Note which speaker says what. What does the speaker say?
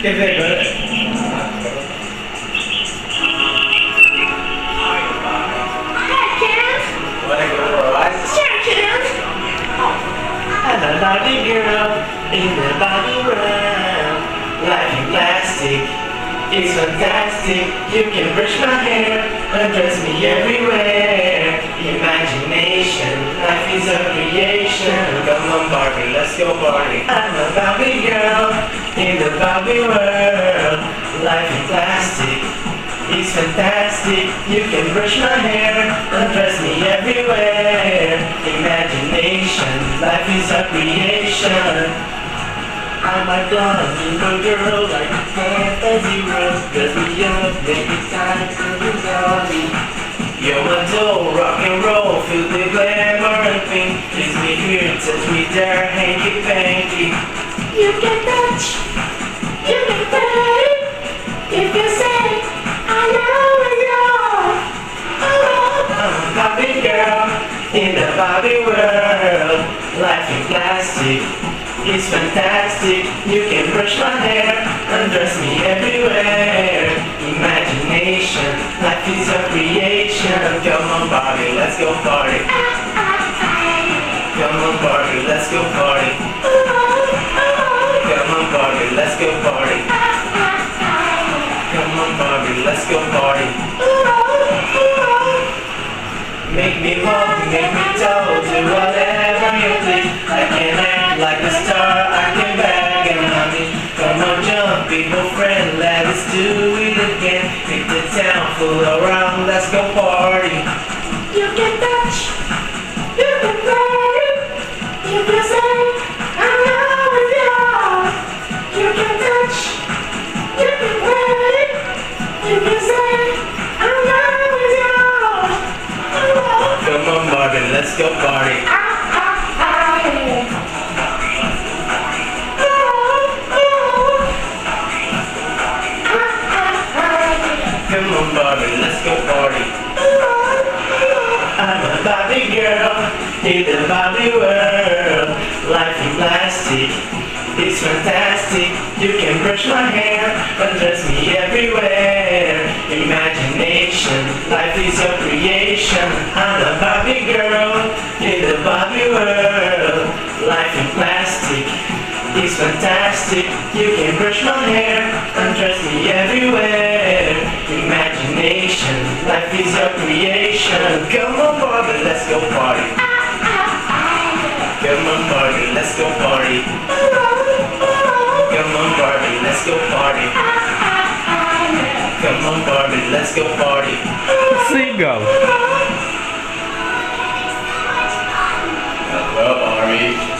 Speaker 1: Is it good? I'm a Barbie girl in the Barbie world. Life in plastic is fantastic. You can brush my hair, undress me everywhere. Imagination, life is a creation. Come on Barbie, let's go party. I'm a Barbie girl in the Barbie world. Life in plastic is fantastic. You can brush my hair, undress me everywhere. Imagination, life is a creation. I'm a blonde girl like a fantasy world. Dress me up, make it time to be naughty. You're my doll, rock and roll, feel the glamour and pink. Kiss me here, touch me there, hanky panky.
Speaker 2: You can touch, you can play. If you say, I know it's yours.
Speaker 1: I'm a Barbie girl in the Barbie world. Life in plastic is fantastic. You can brush my hair, undress me everywhere. Imagination, life is a creation. Come on Barbie, let's go party. Come on Barbie, let's go party. Come on Barbie, let's go party. Come on Barbie, let's go party. Make me walk, make me talk, do whatever you please. I can act like a star, I can bag and honey. Come on jump, people friend, let us do it again. Take the town full around, let's go party.
Speaker 2: You can touch, you can play. If you say, I know it's yours. You can touch, you can play. If you say, I know it's yours.
Speaker 1: Come on Barbie, let's go party. Come on Barbie, let's go party. I'm a Barbie girl in the Barbie world. Life in plastic is fantastic. You can brush my hair, undress me everywhere. Imagination, life is a creation. I'm a Barbie girl in the Barbie world. Life in plastic is fantastic. You can brush my hair, undress me everywhere. Imagination, life is a creation. Come on Barbie, let's go party. Come on Barbie, let's go party. Come on Barbie, let's go party. Come on Barbie, let's go party.
Speaker 3: Seagull.
Speaker 1: Well Barbie.